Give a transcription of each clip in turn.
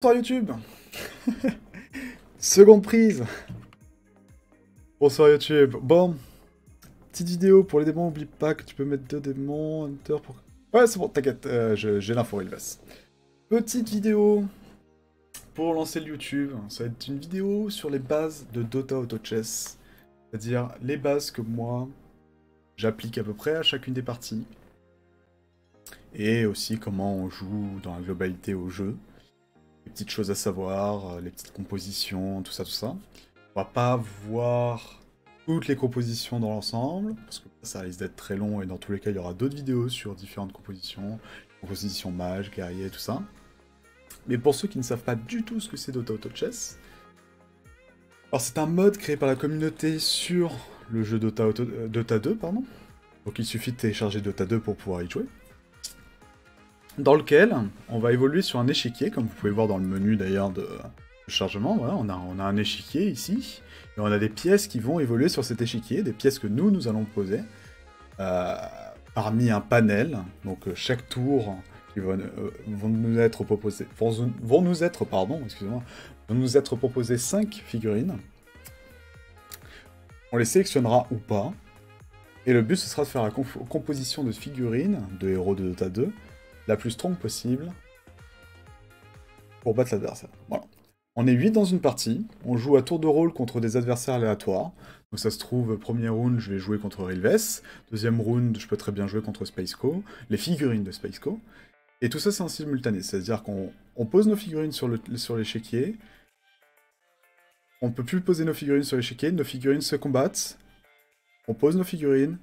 Bonsoir YouTube. Seconde prise. Bonsoir YouTube. Bon, petite vidéo pour les démons. Oublie pas que tu peux mettre 2 démons. Hunter pour... Ouais, c'est bon, t'inquiète. J'ai l'info, Ilves. Petite vidéo pour lancer le YouTube. Ça va être une vidéo sur les bases de Dota Auto Chess. C'est-à-dire les bases que moi, j'applique à peu près à chacune des parties. Et aussi comment on joue dans la globalité au jeu. Les petites choses à savoir, les petites compositions, tout ça, tout ça. On va pas voir toutes les compositions dans l'ensemble, parce que ça risque d'être très long, et dans tous les cas, il y aura d'autres vidéos sur différentes compositions mage, guerrier, tout ça. Mais pour ceux qui ne savent pas du tout ce que c'est Dota Auto Chess, alors c'est un mode créé par la communauté sur le jeu Dota 2, pardon. Donc il suffit de télécharger Dota 2 pour pouvoir y jouer. Dans lequel on va évoluer sur un échiquier, comme vous pouvez voir dans le menu d'ailleurs de chargement. Voilà, on a un échiquier ici, et on a des pièces qui vont évoluer sur cet échiquier, des pièces que nous allons poser parmi un panel. Donc chaque tour qui vont nous être proposés, vont nous être proposés 5 figurines. On les sélectionnera ou pas, et le but ce sera de faire la composition de figurines de héros de Dota 2 la plus strong possible pour battre l'adversaire. Voilà. On est 8 dans une partie, on joue à tour de rôle contre des adversaires aléatoires. Donc ça se trouve, premier round, je vais jouer contre Rilves. Deuxième round, je peux très bien jouer contre Spaceco, les figurines de Spaceco. Et tout ça, c'est en simultané, c'est-à-dire qu'on pose nos figurines sur l'échiquier. On ne peut plus poser nos figurines sur l'échiquier, nos figurines se combattent. On pose nos figurines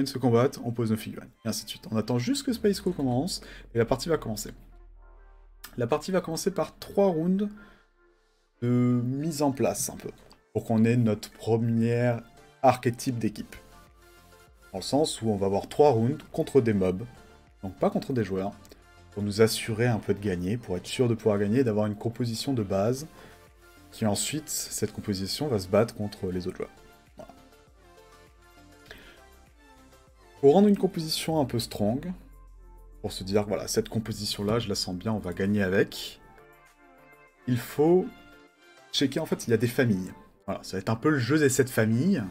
se combattent, on pose nos figurines, et ainsi de suite. On attend juste que Spaceco commence, et la partie va commencer. La partie va commencer par 3 rounds de mise en place, un peu, pour qu'on ait notre premier archétype d'équipe. Dans le sens où on va avoir 3 rounds contre des mobs, donc pas contre des joueurs, pour nous assurer un peu de gagner, pour être sûr de pouvoir gagner, et d'avoir une composition de base, qui ensuite, cette composition va se battre contre les autres joueurs. Pour rendre une composition un peu strong, pour se dire, voilà, cette composition-là, je la sens bien, on va gagner avec, il faut checker, en fait, il y a des familles. Voilà, ça va être un peu le jeu des 7 familles,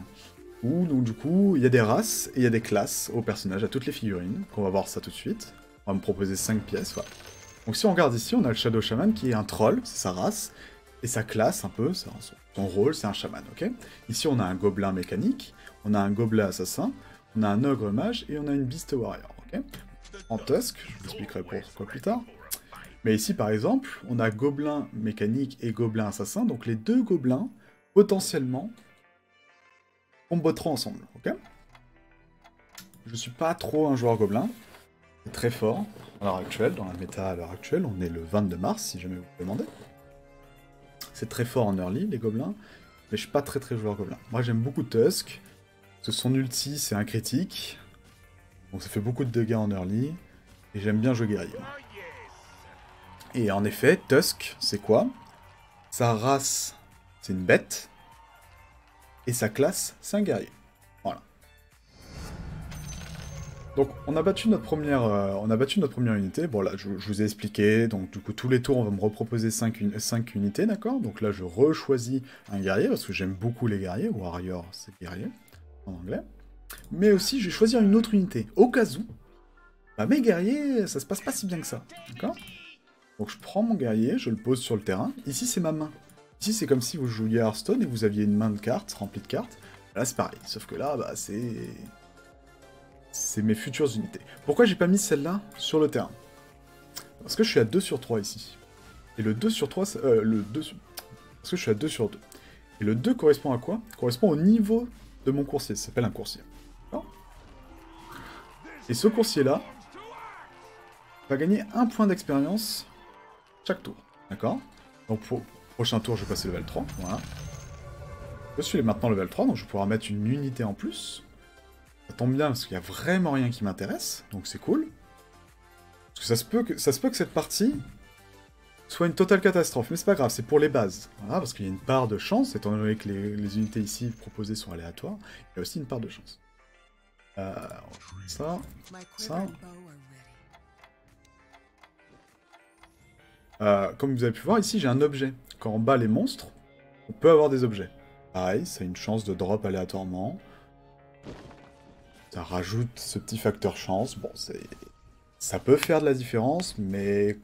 où, donc, du coup, il y a des races et il y a des classes aux personnages, à toutes les figurines, qu'on va voir ça tout de suite. On va me proposer 5 pièces, voilà. Donc si on regarde ici, on a le Shadow Shaman qui est un troll, c'est sa race, et sa classe, un peu, son rôle, c'est un chaman, ok? Ici, on a un gobelin mécanique, on a un gobelin assassin, on a un ogre mage et on a une beast warrior, ok? En Tusk, je vous expliquerai pourquoi plus tard. Mais ici, par exemple, on a gobelin mécanique et gobelin assassin, donc les deux gobelins, potentiellement, combattront ensemble, ok? Je suis pas trop un joueur gobelin, c'est très fort à l'heure actuelle, dans la méta à l'heure actuelle, on est le 22 mars, si jamais vous vous demandez. C'est très fort en early, les gobelins, mais je suis pas très joueur gobelin. Moi, j'aime beaucoup Tusk, parce que son ulti, c'est un critique, donc ça fait beaucoup de dégâts en early, et j'aime bien jouer guerrier. Et en effet, Tusk, c'est quoi? Sa race, c'est une bête, et sa classe, c'est un guerrier. Voilà. Donc on a battu notre première unité. Bon là, je vous ai expliqué, donc du coup tous les tours on va me reproposer 5 unités, d'accord? Donc là je rechoisis un guerrier, parce que j'aime beaucoup les guerriers, warrior c'est guerrier, en anglais. Mais aussi je vais choisir une autre unité, au cas où, bah mes guerriers, ça se passe pas si bien que ça, d'accord? Donc je prends mon guerrier, je le pose sur le terrain, ici c'est ma main. Ici c'est comme si vous jouiez à Hearthstone et vous aviez une main de cartes, remplie de cartes. Là c'est pareil, sauf que là, bah c'est mes futures unités. Pourquoi j'ai pas mis celle-là sur le terrain? Parce que je suis à 2 sur 3 ici. Et le 2 sur 3, parce que je suis à 2 sur 2. Et le 2 correspond à quoi? Correspond au niveau de mon coursier, ça s'appelle un coursier. Et ce coursier-là va gagner 1 point d'expérience chaque tour, d'accord? Donc pour le prochain tour, je vais passer level 3, voilà. Je suis maintenant level 3, donc je vais pouvoir mettre une unité en plus. Ça tombe bien, parce qu'il n'y a vraiment rien qui m'intéresse, donc c'est cool. Parce que ça se peut que cette partie soit une totale catastrophe, mais c'est pas grave, c'est pour les bases. Voilà, parce qu'il y a une part de chance, étant donné que les unités ici proposées sont aléatoires, il y a aussi une part de chance. Ça. Comme vous avez pu voir, ici, j'ai un objet. Quand on bat les monstres, on peut avoir des objets. Pareil, ça a une chance de drop aléatoirement. Ça rajoute ce petit facteur chance. Bon, ça peut faire de la différence, mais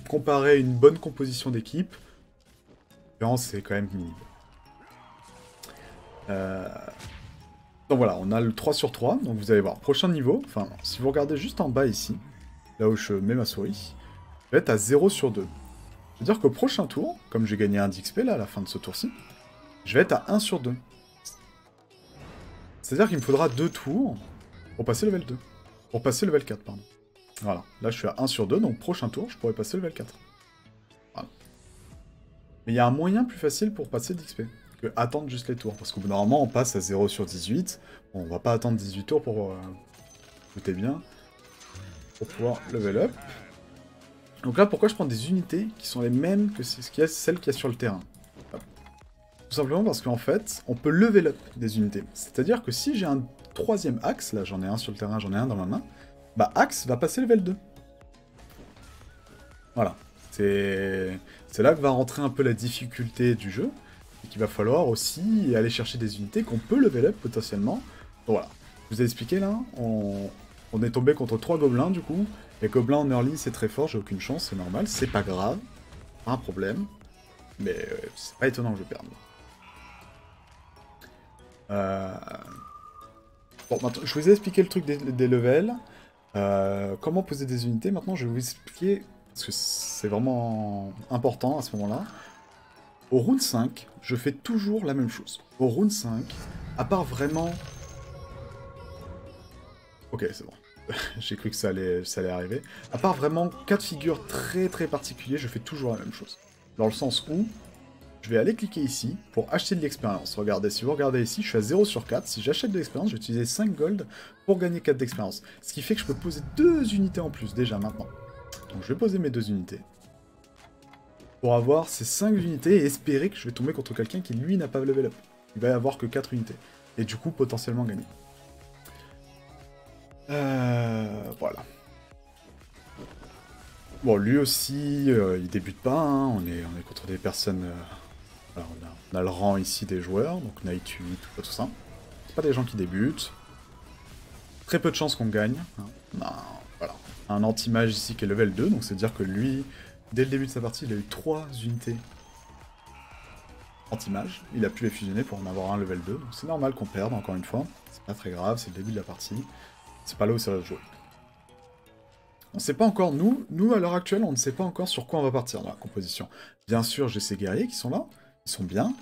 comparé à une bonne composition d'équipe, la différence, c'est quand même minime. Donc voilà, on a le 3 sur 3, donc vous allez voir, prochain niveau, enfin, si vous regardez juste en bas ici, là où je mets ma souris, je vais être à 0 sur 2. C'est-à-dire qu'au prochain tour, comme j'ai gagné un d'XP là à la fin de ce tour-ci, je vais être à 1 sur 2. C'est-à-dire qu'il me faudra 2 tours pour passer level 2. Pour passer level 4, pardon. Voilà, là je suis à 1 sur 2, donc prochain tour, je pourrais passer level 4. Voilà. Mais il y a un moyen plus facile pour passer d'XP que attendre juste les tours. Parce que normalement, on passe à 0 sur 18. Bon, on va pas attendre 18 tours pour... écoutez bien. Pour pouvoir level up. Donc là, pourquoi je prends des unités qui sont les mêmes que celles qu'il y a sur le terrain? Tout simplement parce qu'en fait, on peut level up des unités. C'est-à-dire que si j'ai un troisième axe, là j'en ai un sur le terrain, j'en ai un dans ma main, bah axe va passer level 2. Voilà. C'est là que va rentrer un peu la difficulté du jeu, et qu'il va falloir aussi aller chercher des unités qu'on peut level up potentiellement. Donc voilà. Je vous ai expliqué là, on est tombé contre 3 gobelins du coup. Les gobelins en early c'est très fort, j'ai aucune chance, c'est normal, c'est pas grave, pas un problème. Mais c'est pas étonnant que je perde. Bon, maintenant, je vous ai expliqué le truc des levels. Comment poser des unités. Maintenant, je vais vous expliquer, parce que c'est vraiment important à ce moment-là. Au round 5, je fais toujours la même chose. Au round 5, à part vraiment... Ok, c'est bon. J'ai cru que ça allait arriver. À part vraiment cas de figure très très particuliers, je fais toujours la même chose. Dans le sens où... je vais aller cliquer ici pour acheter de l'expérience. Regardez, si vous regardez ici, je suis à 0 sur 4. Si j'achète de l'expérience, je vais utiliser 5 gold pour gagner 4 d'expérience. Ce qui fait que je peux poser 2 unités en plus, déjà, maintenant. Donc je vais poser mes 2 unités. Pour avoir ces 5 unités et espérer que je vais tomber contre quelqu'un qui, lui, n'a pas level up. Il va y avoir que 4 unités. Et du coup, potentiellement gagner. Voilà. Bon, lui aussi, il débute pas, hein. On est contre des personnes... alors, on a le rang ici des joueurs, donc Night 8, tout ça. C'est pas des gens qui débutent. Très peu de chances qu'on gagne. Hein. Voilà. Un anti-mage ici qui est level 2, donc c'est-à-dire que lui, dès le début de sa partie, il a eu 3 unités anti-mage. Il a pu les fusionner pour en avoir un level 2, donc c'est normal qu'on perde, encore une fois. C'est pas très grave, c'est le début de la partie. C'est pas là où ça va se jouer. On sait pas encore, nous à l'heure actuelle, on ne sait pas encore sur quoi on va partir dans la composition. Bien sûr, j'ai ces guerriers qui sont là, ils sont bien.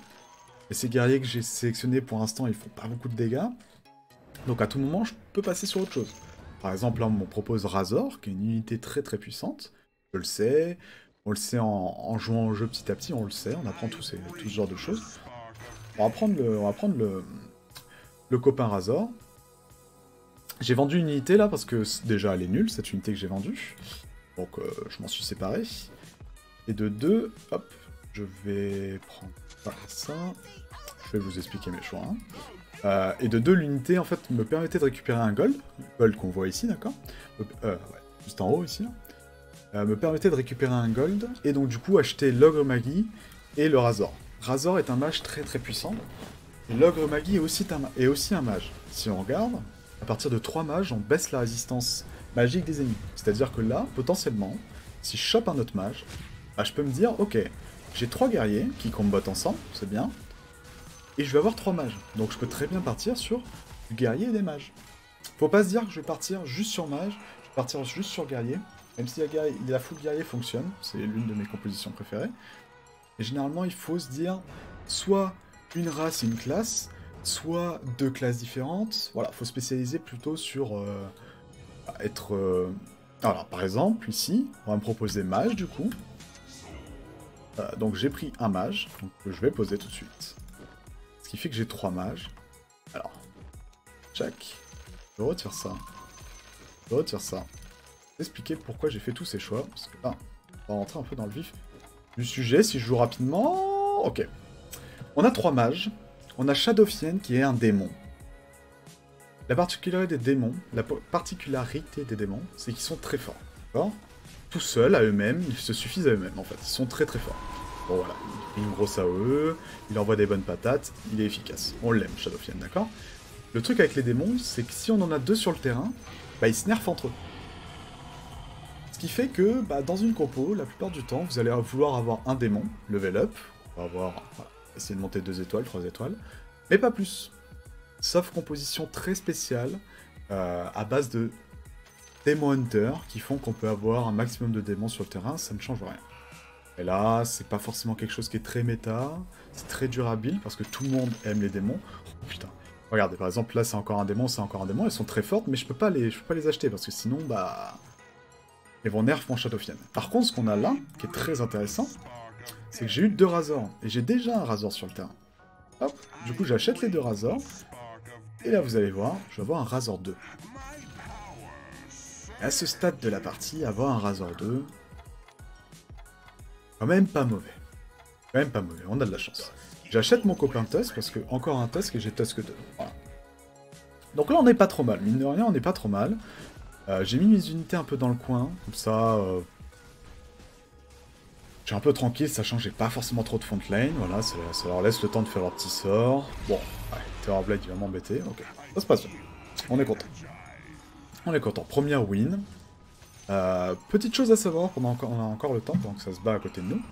Et ces guerriers que j'ai sélectionnés pour l'instant, ils font pas beaucoup de dégâts. Donc à tout moment, je peux passer sur autre chose. Par exemple, là, on me propose Razor, qui est une unité très très puissante. Je le sais, on le sait en jouant au jeu petit à petit, on le sait, on apprend tout ce genre de choses. On va prendre le copain Razor. J'ai vendu une unité là parce que déjà elle est nulle, cette unité que j'ai vendue. Donc je m'en suis séparé. Et de 2, hop, je vais prendre ça. Je vais vous expliquer mes choix. Hein. Et de 2, l'unité en fait me permettait de récupérer un gold qu'on voit ici, d'accord, ouais, juste en haut ici. Me permettait de récupérer un gold et donc du coup acheter l'ogre Magi et le Razor. Razor est un mage très très puissant. Et l'ogre Magi est aussi un mage. Si on regarde, à partir de 3 mages, on baisse la résistance magique des ennemis. C'est-à-dire que là, potentiellement, si je chope un autre mage, bah, je peux me dire, ok, j'ai 3 guerriers qui combattent ensemble, c'est bien, et je vais avoir 3 mages. Donc je peux très bien partir sur du guerrier et des mages. Faut pas se dire que je vais partir juste sur mage, je vais partir juste sur guerrier, même si la full guerrier fonctionne, c'est l'une de mes compositions préférées. Et généralement, il faut se dire, soit une race et une classe, soit 2 classes différentes. Voilà, faut spécialiser plutôt sur être... Alors, par exemple, ici, on va me proposer mage, du coup. Donc j'ai pris un mage, donc, que je vais poser tout de suite. Ce qui fait que j'ai 3 mages. Alors, check. Je retire ça. Je retire ça. Je vais expliquer pourquoi j'ai fait tous ces choix. Parce que là, on va rentrer un peu dans le vif du sujet, si je joue rapidement... Ok. On a 3 mages. On a Shadowfiend qui est un démon. La particularité des démons, c'est qu'ils sont très forts. D'accord ? tout seuls, à eux-mêmes, ils se suffisent à eux-mêmes, en fait. Ils sont très très forts. Bon, voilà. Il fait une grosse AOE, il envoie des bonnes patates, il est efficace. On l'aime, Shadowfiend, d'accord? Le truc avec les démons, c'est que si on en a 2 sur le terrain, bah, ils se nerfent entre eux. Ce qui fait que, bah, dans une compo, la plupart du temps, vous allez vouloir avoir un démon, level up, on va avoir, voilà, essayer de monter 2 étoiles, 3 étoiles, mais pas plus. Sauf composition très spéciale, à base de démons hunter, qui font qu'on peut avoir un maximum de démons sur le terrain, ça ne change rien. Et là, c'est pas forcément quelque chose qui est très méta, c'est très durable, parce que tout le monde aime les démons. Oh putain, regardez, par exemple, là c'est encore un démon, elles sont très fortes, mais je peux pas les acheter, parce que sinon, bah... Ils vont nerf mon Shadowfiend. Par contre, ce qu'on a là, qui est très intéressant, c'est que j'ai eu 2 Razors, et j'ai déjà un Razor sur le terrain. Hop, du coup j'achète les 2 Razors, et là vous allez voir, je vais avoir un Razor 2. Et à ce stade de la partie, avoir un Razor 2, quand même pas mauvais. Quand même pas mauvais, on a de la chance. J'achète mon copain Tusk, parce que encore un Tusk et j'ai Tusk 2. Voilà. Donc là on n'est pas trop mal, mine de rien on n'est pas trop mal. J'ai mis mes unités un peu dans le coin, comme ça... Je suis un peu tranquille, sachant que j'ai pas forcément trop de front lane, voilà, ça leur laisse le temps de faire leur petit sort. Bon, ouais, Terrorblade il va m'embêter, ok. Ça se passe bien, on est content. On est content, première win. Petite chose à savoir, on a encore le temps, pendant que ça se bat à côté de nous.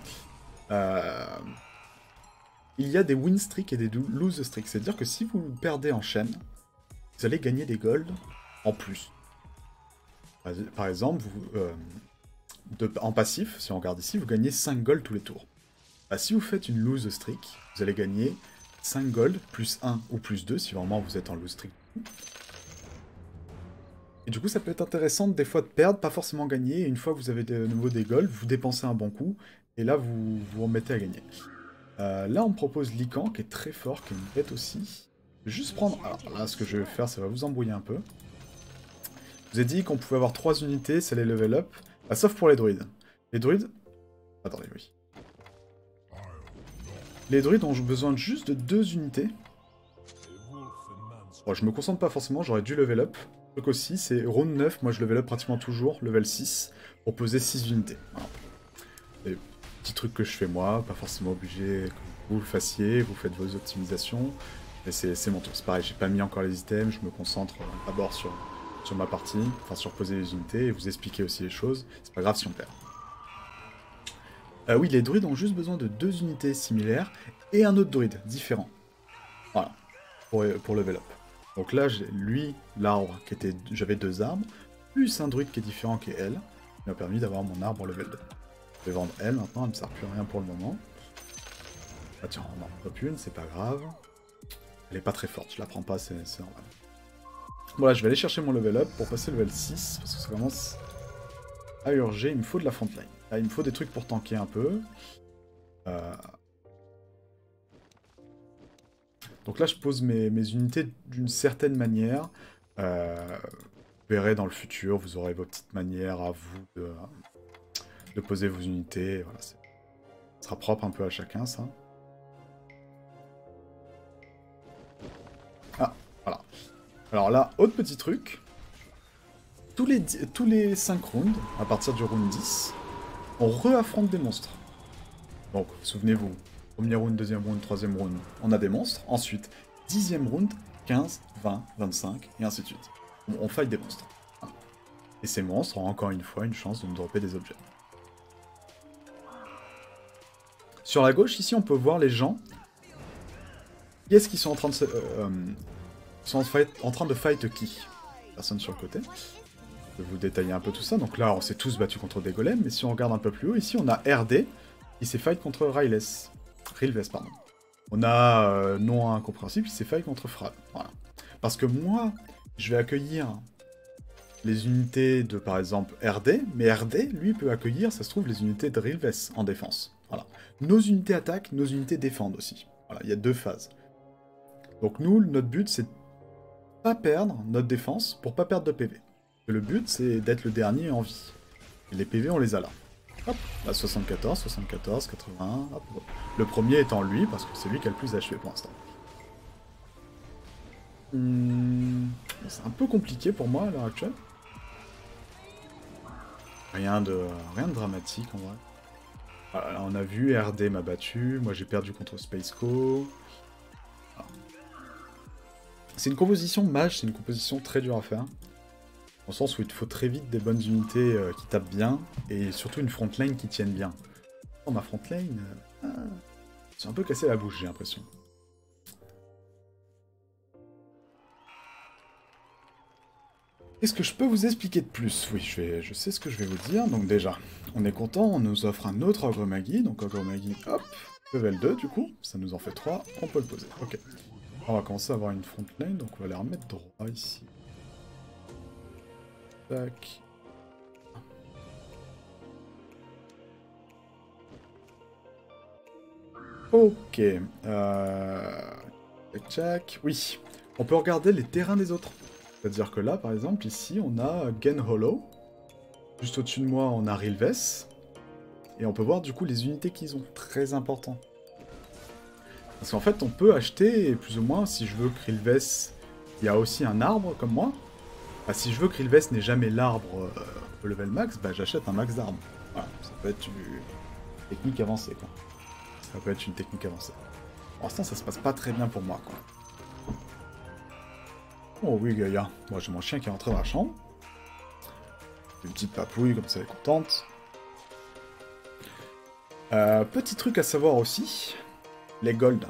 Il y a des win streaks et des lose streaks, c'est-à-dire que si vous perdez en chaîne, vous allez gagner des golds en plus. Par exemple, en passif, si on regarde ici, vous gagnez 5 gold tous les tours. Bah, si vous faites une lose streak, vous allez gagner 5 gold, plus 1 ou plus 2, si vraiment vous êtes en lose streak. Et du coup, ça peut être intéressant des fois de perdre, pas forcément gagner, et une fois que vous avez de nouveau des gold, vous dépensez un bon coup, et là, vous vous remettez à gagner. Là, on me propose Lycan, qui est très fort, qui est une bête aussi. Juste prendre... Alors là, ce que je vais faire, ça va vous embrouiller un peu. Je vous ai dit qu'on pouvait avoir 3 unités, c'est les level up. Ah, sauf pour les druides. Les druides... Attendez, oui. Les druides ont besoin juste de 2 unités. Bon, je me concentre pas forcément, j'aurais dû level up. Le truc aussi, c'est round 9, moi je level up pratiquement toujours, level 6, pour poser 6 unités. Voilà. Des petits trucs que je fais moi, pas forcément obligé que vous le fassiez, vous faites vos optimisations. Mais c'est mon tour, c'est pareil, j'ai pas mis encore les items, je me concentre d'abord sur ma partie, enfin sur poser les unités, et vous expliquer aussi les choses, c'est pas grave si on perd. Oui, les druides ont juste besoin de 2 unités similaires, et un autre druide, différent. Voilà, pour level up. Donc là, j'ai lui, l'arbre, j'avais 2 arbres, plus un druide qui est différent qui est elle, qui m'a permis d'avoir mon arbre level 2. Je vais vendre elle maintenant, elle me sert plus à rien pour le moment. Ah tiens, on en prend une, c'est pas grave. Elle est pas très forte, je la prends pas, c'est normal. Voilà, je vais aller chercher mon level up pour passer level 6, parce que ça commence à urger, il me faut de la frontline. Là, il me faut des trucs pour tanker un peu. Donc là, je pose mes unités d'une certaine manière. Vous verrez dans le futur, vous aurez vos petites manières à vous de poser vos unités. Voilà, ça sera propre un peu à chacun, ça. Ah, voilà. Alors là, autre petit truc. Tous les 5 rounds, à partir du round 10, on re-affronte des monstres. Donc, souvenez-vous, premier round, deuxième round, troisième round, on a des monstres. Ensuite, 10e round, 15, 20, 25, et ainsi de suite. On fight des monstres. Et ces monstres ont encore une fois une chance de nous dropper des objets. Sur la gauche, ici, on peut voir les gens. Qui est-ce qu'ils sont en train de se... en train de fight qui? Personne sur le côté. Je vais vous détailler un peu tout ça. Donc là, on s'est tous battus contre des golems. Mais si on regarde un peu plus haut, ici, on a RD qui s'est fight contre Rilves, pardon. On a non incompréhensible qui s'est fight contre Frad. Voilà. Parce que moi, je vais accueillir les unités de, par exemple, RD. Mais RD, lui, peut accueillir, ça se trouve, les unités de Rilves en défense. Voilà. Nos unités attaquent, nos unités défendent aussi. Voilà, il y a 2 phases. Donc nous, notre but, c'est de pas perdre notre défense pour pas perdre de PV. Le but, c'est d'être le dernier en vie. Et les PV, on les a là. Hop, là, 74, 74, 81, hop, hop. Le premier étant lui, parce que c'est lui qui a le plus d'HP pour l'instant. C'est un peu compliqué pour moi à l'heure actuelle. Rien de dramatique en vrai. Voilà, là, on a vu, RD m'a battu, moi j'ai perdu contre Spaceco. Voilà. C'est une composition mage, c'est une composition très dure à faire. Dans le sens où il te faut très vite des bonnes unités qui tapent bien, et surtout une frontline qui tienne bien. Oh, ma frontline, c'est un peu cassé la bouche, j'ai l'impression. Qu'est-ce que je peux vous expliquer de plus? Oui, je sais ce que je vais vous dire. Donc déjà, on est content, on nous offre un autre Ogre Magi. Donc Ogre Magi, hop, level 2 du coup. Ça nous en fait 3, on peut le poser. Ok. On va commencer à avoir une frontline, donc on va les remettre droit ici. Tac. Ok. Tac. Oui. On peut regarder les terrains des autres. C'est-à-dire que là, par exemple, ici, on a Gen Hollow. Juste au-dessus de moi, on a Rilves. Et on peut voir du coup les unités qu'ils ont. Très important. Parce qu'en fait, on peut acheter, plus ou moins, si je veux que Rilves, il y a aussi un arbre comme moi. Bah, si je veux que Rilves n'ait jamais l'arbre au level max, bah j'achète un max d'arbre. Voilà, ça peut être une technique avancée, quoi. Ça peut être une technique avancée. Pour l'instant, ça se passe pas très bien pour moi, quoi. Oh oui, Gaïa. Moi, j'ai mon chien qui est rentré dans la chambre. Une petite papouille, comme ça, elle est contente. Petit truc à savoir aussi, les gold.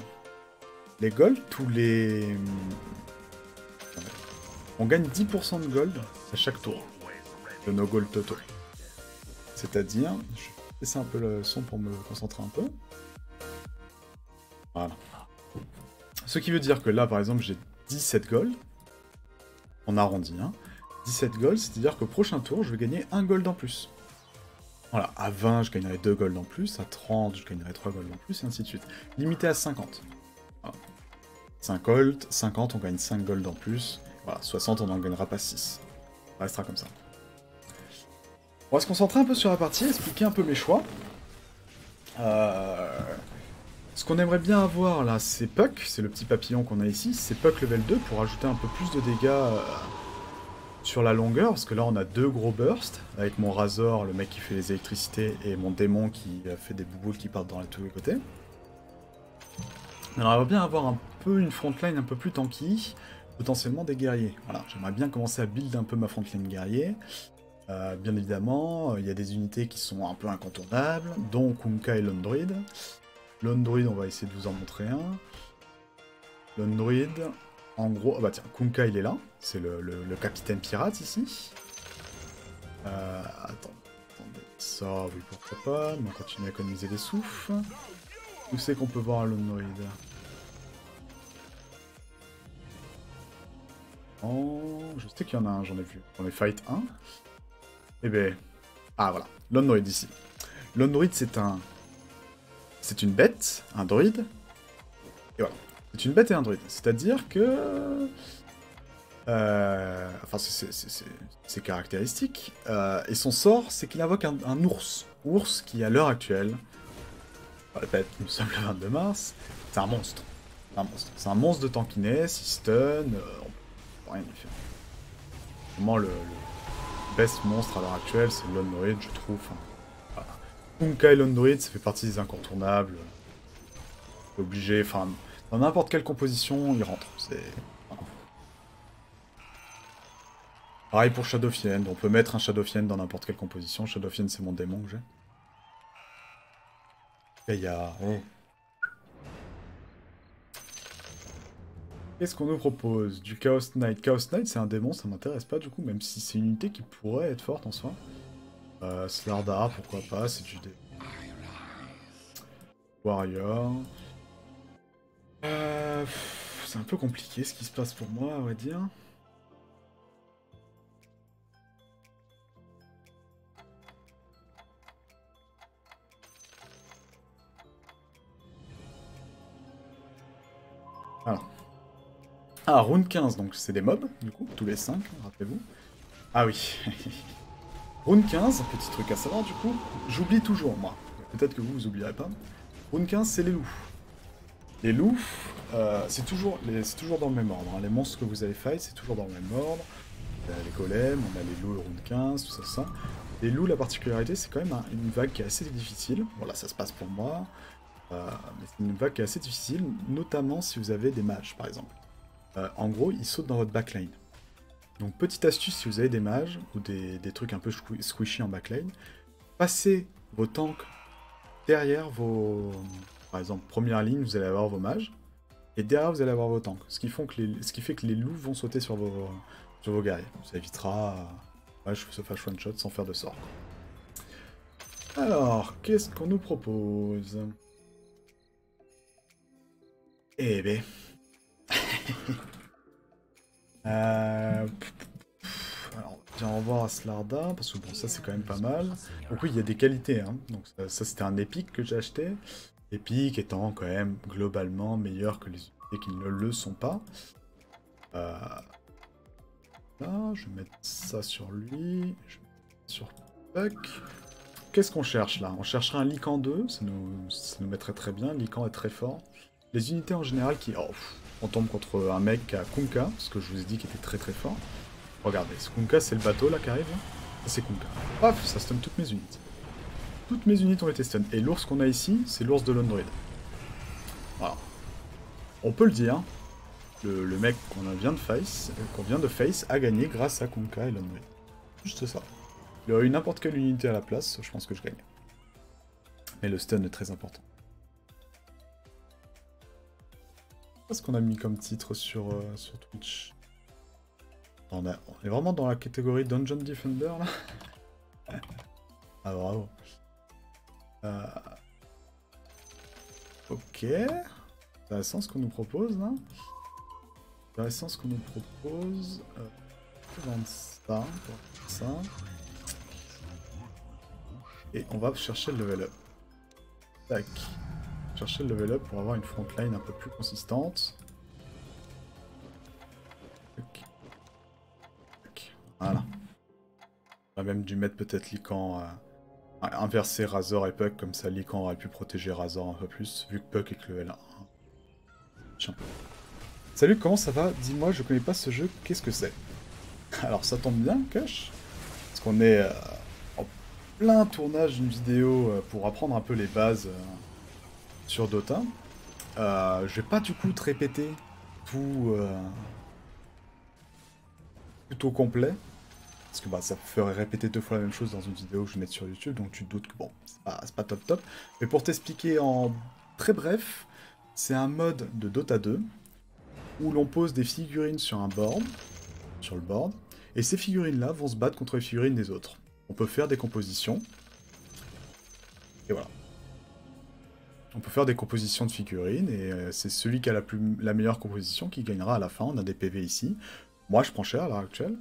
Les gold, tous les... On gagne 10% de gold à chaque tour de nos gold totaux. C'est-à-dire, je vais baisser un peu le son pour me concentrer un peu. Voilà. Ce qui veut dire que là, par exemple, j'ai 17 gold. On arrondit, hein. 17 gold, c'est-à-dire qu'au prochain tour, je vais gagner 1 gold en plus. Voilà, à 20, je gagnerai 2 gold en plus, à 30, je gagnerai 3 gold en plus, et ainsi de suite. Limité à 50. Voilà. 5 gold, 50, on gagne 5 gold en plus. Voilà, 60, on n'en gagnera pas 6. Ça restera comme ça. On va se concentrer un peu sur la partie, expliquer un peu mes choix. Ce qu'on aimerait bien avoir là, c'est Puck, c'est le petit papillon qu'on a ici, c'est Puck level 2 pour ajouter un peu plus de dégâts sur la longueur, parce que là on a 2 gros bursts, avec mon Razor, le mec qui fait les électricités, et mon démon qui fait des bouboules qui partent dans tous les côtés. On aimerait bien avoir un peu une frontline un peu plus tanky, potentiellement des guerriers. Voilà, j'aimerais bien commencer à build un peu ma frontline guerrier. Bien évidemment, il y a des unités qui sont un peu incontournables, dont Kunkka et Londroid. Londroid, on va essayer de vous en montrer un. Londroid, en gros... Ah bah tiens, Kunkka, il est là. C'est le capitaine pirate, ici. Attendez. Ça, oui, pourquoi pas. Mais on continue à économiser les souffles. Où c'est qu'on peut voir Londroid? Oh, je sais qu'il y en a un, j'en ai vu. J'en ai fight 1. Eh ben... Ah, voilà. Londroid, ici. Londroid, c'est une bête, un droïde. Et voilà. C'est une bête et un druide. C'est-à-dire que... Enfin, c'est caractéristique. Et son sort, c'est qu'il invoque un ours. Ours qui, à l'heure actuelle... Je répète, nous sommes le 22 mars. C'est un monstre. C'est un monstre de tankiness, il stun... on peut rien y faire. Vraiment, le best monstre à l'heure actuelle, c'est Londroid, je trouve. Voilà. Kunkka et Londroid, ça fait partie des incontournables. Obligé, enfin... Dans n'importe quelle composition, il rentre. C'est... Voilà. Pareil pour Shadowfiend, on peut mettre un Shadowfiend dans n'importe quelle composition. Shadowfiend, c'est mon démon que j'ai. Gaïa. Oh. Qu'est-ce qu'on nous propose? Du Chaos Knight. Chaos Knight, c'est un démon, ça m'intéresse pas du coup, même si c'est une unité qui pourrait être forte en soi. Slardar, pourquoi pas, c'est du démon. Warrior. C'est un peu compliqué ce qui se passe pour moi, à vrai dire. Ah, round 15, donc c'est des mobs, du coup, tous les 5, rappelez-vous. Ah oui. Round 15, petit truc à savoir, du coup, j'oublie toujours, moi. Peut-être que vous oublierez pas. Round 15, c'est les loups. Les loups, c'est toujours dans le même ordre. Hein. Les monstres que vous allez fight, c'est toujours dans le même ordre. On a les golems, on a les loups round 15, tout ça, ça. Les loups, la particularité, c'est quand même une vague qui est assez difficile. Voilà, ça se passe pour moi. Mais c'est une vague qui est assez difficile, notamment si vous avez des mages, par exemple. En gros, ils sautent dans votre backline. Donc, petite astuce, si vous avez des mages, ou des trucs un peu squishy en backline, passez vos tanks derrière vos... Par exemple, première ligne, vous allez avoir vos mages, et derrière, vous allez avoir vos tanks. Ce qui fait que les loups vont sauter sur vos guerriers. Ça évitera... se fâche one shot sans faire de sort. Alors, qu'est-ce qu'on nous propose? Eh ben... Alors, viens on va voir Aslarda, parce que bon, ça c'est quand même pas mal. Donc oui, il y a des qualités, hein. Donc ça c'était un épique que j'ai acheté. Épique étant quand même globalement meilleur que les unités qui ne le sont pas. Là, je vais mettre ça sur lui. Je vais mettre sur Puck. Qu'est-ce qu'on cherche là? On chercherait un Lycan 2, ça nous mettrait très bien. Lycan est très fort. Les unités en général qui... Oh, on tombe contre un mec qui a Kunkka, ce que je vous ai dit qui était très très fort. Regardez, ce Kunkka c'est le bateau là qui arrive là. Ça c'est Kunkka. Paf, ça stun toutes mes unités. Toutes mes unités ont été stun. Et l'ours qu'on a ici, c'est l'ours de l'Android. Voilà. On peut le dire, le mec qu'on vient de face a gagné grâce à Kunkka et l'Android. Juste ça. Il aurait eu n'importe quelle unité à la place, je pense que je gagne. Mais le stun est très important. Qu'est-ce qu'on a mis comme titre sur Twitch? On est vraiment dans la catégorie Dungeon Defender là. Ah bravo. Ok. Intéressant ce qu'on nous propose là. Intéressant ce qu'on nous propose. Vendre ça, ça. Et on va chercher le level up. Tac. Chercher le level up pour avoir une frontline un peu plus consistante. Tac. Tac. Voilà. On a même dû mettre peut-être Lycan inverser Razor et Puck, comme ça Lycan aurait pu protéger Razor un peu plus, vu que Puck est que level 1. Tiens. Salut, comment ça va? Dis-moi, je connais pas ce jeu, qu'est-ce que c'est? Alors ça tombe bien, Kush, parce qu'on est en plein tournage d'une vidéo pour apprendre un peu les bases sur Dota. Je vais pas du coup te répéter tout au complet, parce que bah, ça ferait répéter 2 fois la même chose dans une vidéo que je vais mettre sur YouTube, donc tu te doutes que bon, c'est pas top top. Mais pour t'expliquer en très bref, c'est un mode de Dota 2 où l'on pose des figurines sur un board, sur le board, et ces figurines-là vont se battre contre les figurines des autres. On peut faire des compositions, et voilà. On peut faire des compositions de figurines, et c'est celui qui a la meilleure composition qui gagnera à la fin. On a des PV ici. Moi, je prends cher à l'heure actuelle.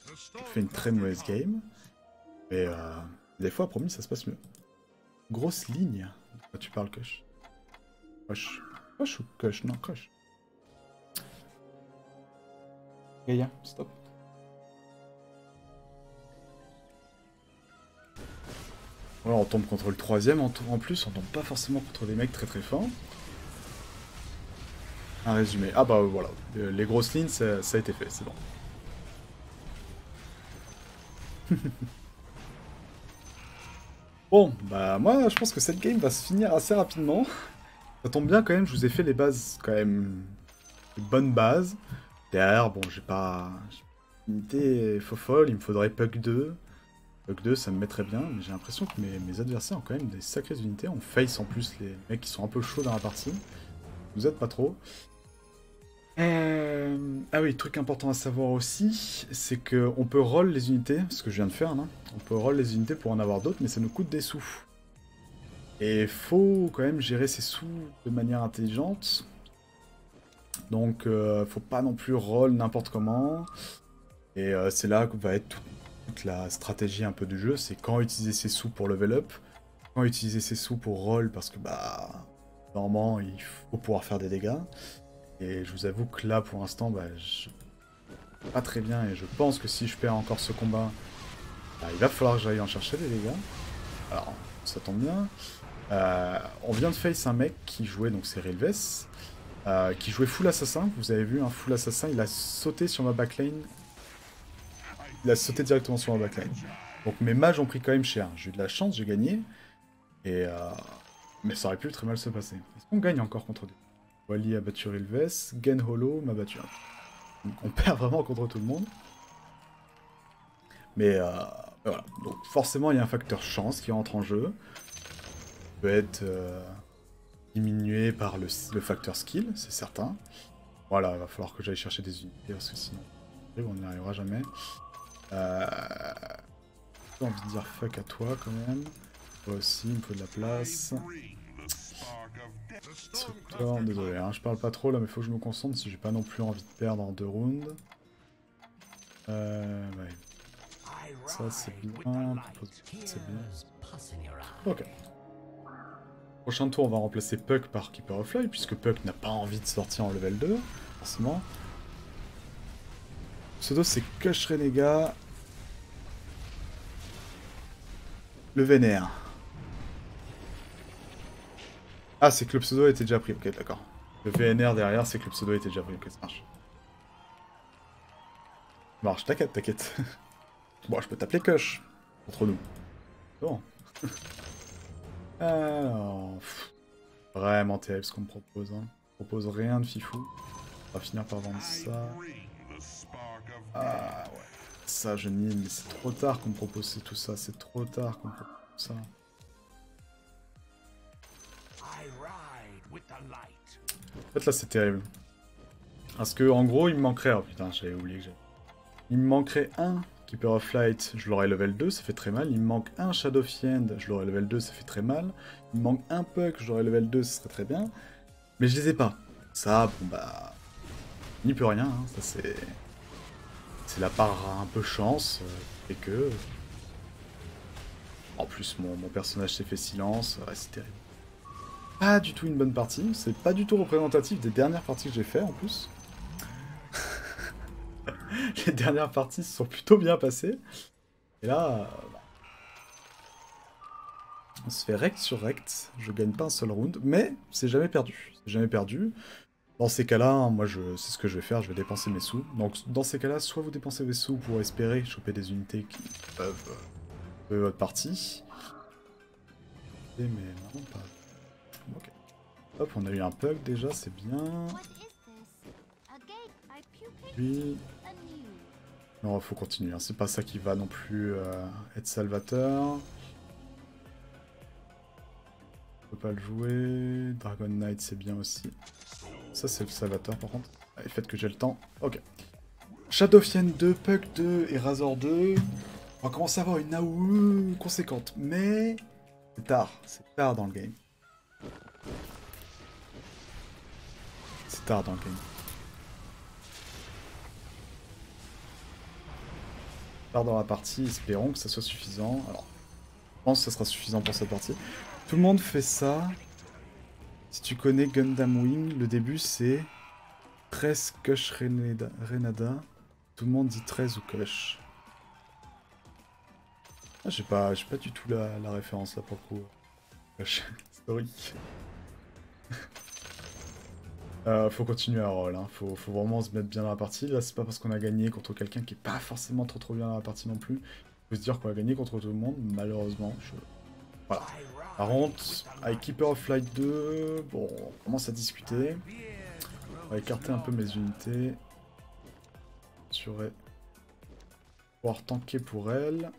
Je fais une très mauvaise game. Mais des fois, promis, ça se passe mieux. Grosse ligne. De quoi tu parles, Kush? Kush. Kush ou Kush? Non, Kush. Gaïa, stop. Voilà, on tombe contre le 3ème en plus, on tombe pas forcément contre des mecs très très forts. Un résumé. Ah bah voilà, les grosses lignes, ça a été fait, c'est bon. Bon, bah moi je pense que cette game va se finir assez rapidement. Ça tombe bien quand même, je vous ai fait les bases quand même, de bonnes bases. Derrière, bon j'ai pas... Unité folle, il me faudrait Puck 2. Puck 2 ça me mettrait bien, mais j'ai l'impression que mes adversaires ont quand même des sacrées unités. On face en plus les mecs qui sont un peu chauds dans la partie. Vous êtes pas trop. Ah oui, truc important à savoir aussi, c'est qu'on peut roll les unités, ce que je viens de faire là. On peut roll les unités pour en avoir d'autres, mais ça nous coûte des sous. Et faut quand même gérer ses sous de manière intelligente. Donc faut pas non plus roll n'importe comment. Et c'est là que va être toute la stratégie un peu du jeu, c'est quand utiliser ses sous pour level up, quand utiliser ses sous pour roll, parce que bah normalement il faut pouvoir faire des dégâts. Et je vous avoue que là, pour l'instant, bah, pas très bien. Et je pense que si je perds encore ce combat, bah, il va falloir que j'aille en chercher des dégâts. Alors, ça tombe bien. On vient de face un mec qui jouait, donc c'est Relves, qui jouait full assassin. Vous avez vu, un full assassin, il a sauté sur ma backline. Il a sauté directement sur ma backline. Donc mes mages ont pris quand même cher. J'ai eu de la chance, j'ai gagné. Et mais ça aurait pu très mal se passer. Est-ce qu'on gagne encore contre deux? Wally a battu Rilves, Gen Holo m'a battu. Donc on perd vraiment contre tout le monde. Mais voilà. Donc forcément, il y a un facteur chance qui rentre en jeu. Peut être diminué par le facteur skill, c'est certain. Voilà, il va falloir que j'aille chercher des unités parce que sinon on n'y arrivera jamais. J'ai envie de dire fuck à toi quand même. Toi aussi, il me faut de la place. Destructor, désolé, hein, je parle pas trop là, mais faut que je me concentre si j'ai pas non plus envie de perdre en 2 rounds. Ouais. Ça c'est bien, c'est bien. Ok. Prochain tour, on va remplacer Puck par Keeper of Light, puisque Puck n'a pas envie de sortir en level 2, forcément. Pseudo c'est Kush Renega. Le vénère. Ah, c'est que le pseudo était déjà pris, ok, d'accord. Le VNR derrière, c'est que le pseudo était déjà pris, ok, ça marche. Ça marche, t'inquiète, t'inquiète. Bon, je peux t'appeler Kush, entre nous. Bon. Alors... Vraiment terrible ce qu'on me propose, hein. On propose rien de fifou. On va finir par vendre ça. Ah, ouais. Ça, je nie, mais c'est trop tard qu'on me propose tout ça, c'est trop tard qu'on me propose tout ça. En fait, là, c'est terrible. Parce que, en gros, il me manquerait... Oh putain, j'avais oublié que j'avais... Il me manquerait un Keeper of Light, je l'aurais level 2, ça fait très mal. Il me manque un Shadow Fiend, je l'aurais level 2, ça fait très mal. Il me manque un Puck, je l'aurais level 2, ça serait très bien. Mais je les ai pas. Ça, bon bah... N'y peut rien, hein. Ça c'est... C'est la part un peu chance, et que... En plus, mon personnage s'est fait silence, ouais, c'est terrible. Pas du tout une bonne partie, c'est pas du tout représentatif des dernières parties que j'ai fait en plus. Les dernières parties se sont plutôt bien passées. Et là... On se fait rect sur rect, je gagne pas un seul round, mais c'est jamais perdu. C'est jamais perdu. Dans ces cas-là, moi c'est ce que je vais faire, je vais dépenser mes sous. Donc dans ces cas-là, soit vous dépensez vos sous pour espérer choper des unités qui peuvent de votre partie. Mais non, pas... Ok. Hop, on a eu un Puck déjà, c'est bien. Puis... Non, faut continuer, hein. C'est pas ça qui va non plus être salvateur. On peut pas le jouer. Dragon Knight, c'est bien aussi. Ça, c'est le salvateur par contre. Allez, faites que j'ai le temps. Ok. Shadow Fiend 2, Puck 2 et Razor 2. On va commencer à avoir une AOE conséquente. Mais c'est tard dans le game. C'est tard dans le game. Tard dans la partie, espérons que ça soit suffisant. Alors, je pense que ça sera suffisant pour cette partie. Tout le monde fait ça. Si tu connais Gundam Wing, le début c'est 13 Kush Renada. Tout le monde dit 13 ou Kush. Ah, j'ai pas du tout la référence là pour le coup. Kush, historique. Faut continuer à roll, hein. Faut vraiment se mettre bien dans la partie. Là, c'est pas parce qu'on a gagné contre quelqu'un qui est pas forcément trop bien dans la partie non plus. Faut se dire qu'on a gagné contre tout le monde, malheureusement. Voilà. Par contre, avec Keeper of Light 2, bon, on commence à discuter. On va écarter un peu mes unités. Je vais pouvoir tanker pour elle.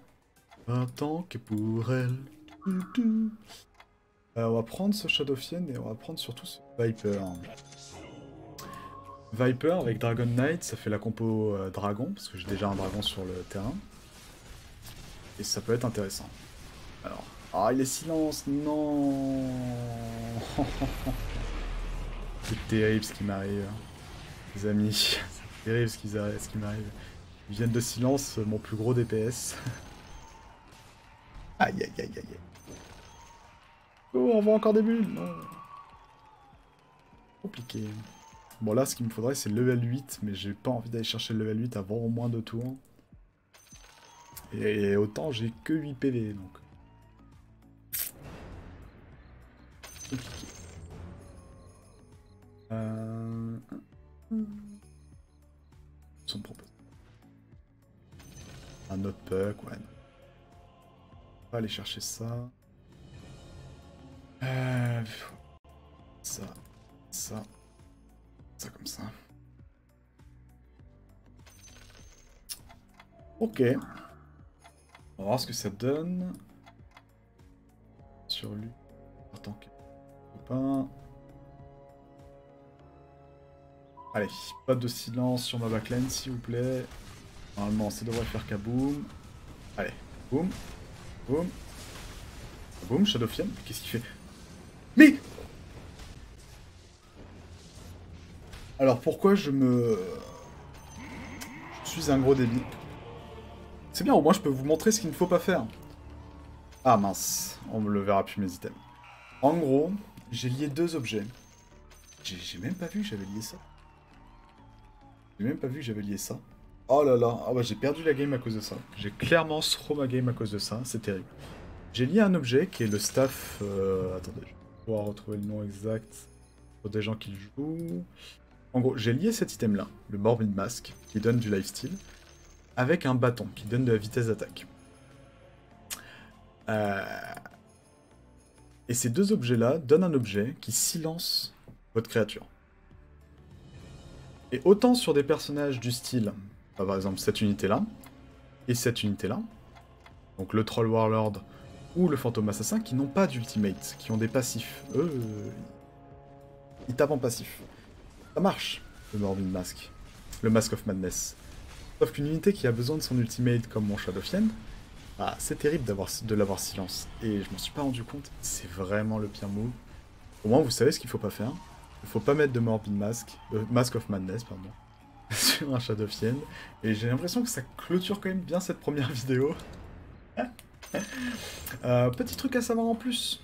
Tanker pour elle. On va prendre ce Shadow Fiend et on va prendre surtout ce Viper. Viper avec Dragon Knight, ça fait la compo dragon, parce que j'ai déjà un dragon sur le terrain. Et ça peut être intéressant. Alors... Ah, il est silence, non. C'est terrible ce qui m'arrive, les amis. C'est terrible ce qui m'arrive. Ils viennent de silence, mon plus gros DPS. Aïe, aïe, aïe, aïe. Oh, on voit encore des bulles, non. Compliqué. Bon, là, ce qu'il me faudrait, c'est level 8, mais j'ai pas envie d'aller chercher le level 8 avant au moins 2 tours. Et autant, j'ai que 8 PV, donc... Compliqué. Ça me propose. Un autre Puck, ouais. pas aller chercher ça. Ça. Ça. Ça comme ça. Ok. On va voir ce que ça donne. Sur lui. Attends, copain. Allez, pas de silence sur ma backline, s'il vous plaît. Normalement, ça devrait faire kaboom. Allez, boum. Boum. Boum, Shadowfiend. Qu'est-ce qu'il fait? Mais... Alors, pourquoi je suis un gros débile? C'est bien, au moins je peux vous montrer ce qu'il ne faut pas faire. Ah mince, on me le verra plus mes items. En gros, j'ai lié deux objets. J'ai même pas vu que j'avais lié ça. J'ai même pas vu que j'avais lié ça. Oh là là, ah bah j'ai perdu la game à cause de ça. J'ai clairement throw ma game à cause de ça, c'est terrible. J'ai lié un objet qui est le staff... Attendez, je vais pouvoir retrouver le nom exact pour des gens qui le jouent. En gros, j'ai lié cet item-là, le Morbid Mask, qui donne du lifesteal, avec un bâton qui donne de la vitesse d'attaque. Et ces deux objets-là donnent un objet qui silence votre créature. Et autant sur des personnages du style, par exemple cette unité-là, et cette unité-là, donc le Troll Warlord ou le Fantôme Assassin, qui n'ont pas d'ultimate, qui ont des passifs. Eux, ils tapent en passif. Ça marche, le Morbid Mask. Le Mask of Madness. Sauf qu'une unité qui a besoin de son ultimate comme mon Shadowfiend, ah, c'est terrible de l'avoir silence. Et je m'en suis pas rendu compte. C'est vraiment le pire move. Au moins, vous savez ce qu'il faut pas faire. Il faut pas mettre de Morbid Mask, Mask of Madness, pardon, sur un Shadowfiend. Et j'ai l'impression que ça clôture quand même bien cette première vidéo. Petit truc à savoir en plus.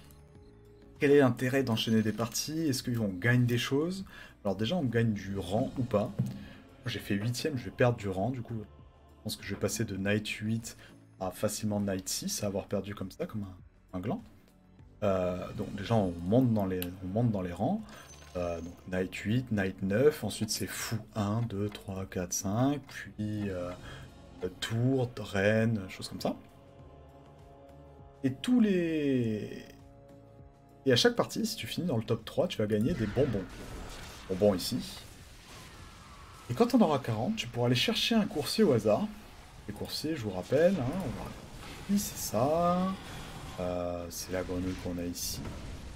Quel est l'intérêt d'enchaîner des parties? Est-ce qu'on gagne des choses? Alors déjà, on gagne du rang ou pas? J'ai fait 8ème, je vais perdre du rang, du coup. Je pense que je vais passer de Knight 8 à facilement Knight 6, à avoir perdu comme ça, comme un gland. Donc déjà, on monte dans les rangs. Donc Knight 8, Knight 9, ensuite c'est fou 1, 2, 3, 4, 5, puis tour, reine, choses comme ça. Et Et à chaque partie, si tu finis dans le top 3, tu vas gagner des bonbons. Bonbons ici. Et quand on aura 40, tu pourras aller chercher un coursier au hasard. Les coursiers, je vous rappelle, hein, c'est ça. C'est la grenouille qu'on a ici. Ça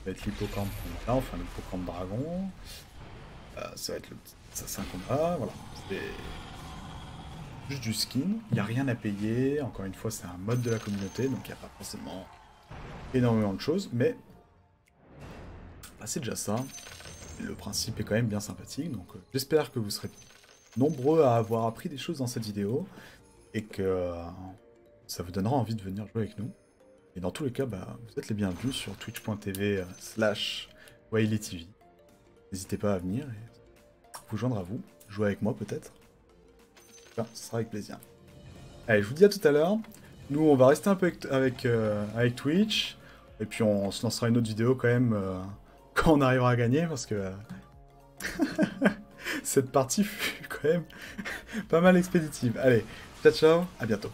va être l'hippocampe qu'on a là, enfin l'hippocampe dragon. Ça va être le petit assassin qu'on a, voilà. C'est juste du skin, il n'y a rien à payer. Encore une fois, c'est un mode de la communauté, donc il n'y a pas forcément énormément de choses, mais bah, c'est déjà ça. Le principe est quand même bien sympathique, donc j'espère que vous serez nombreux à avoir appris des choses dans cette vidéo et que ça vous donnera envie de venir jouer avec nous. Et dans tous les cas, bah, vous êtes les bienvenus sur twitch.tv/WileyTV. N'hésitez pas à venir et vous joindre à vous, jouer avec moi peut-être. Enfin, ce sera avec plaisir. Allez, je vous dis à tout à l'heure. Nous, on va rester un peu avec Twitch, et puis on se lancera une autre vidéo quand même quand on arrivera à gagner, parce que cette partie fut quand même pas mal expéditive. Allez, ciao ciao, à bientôt.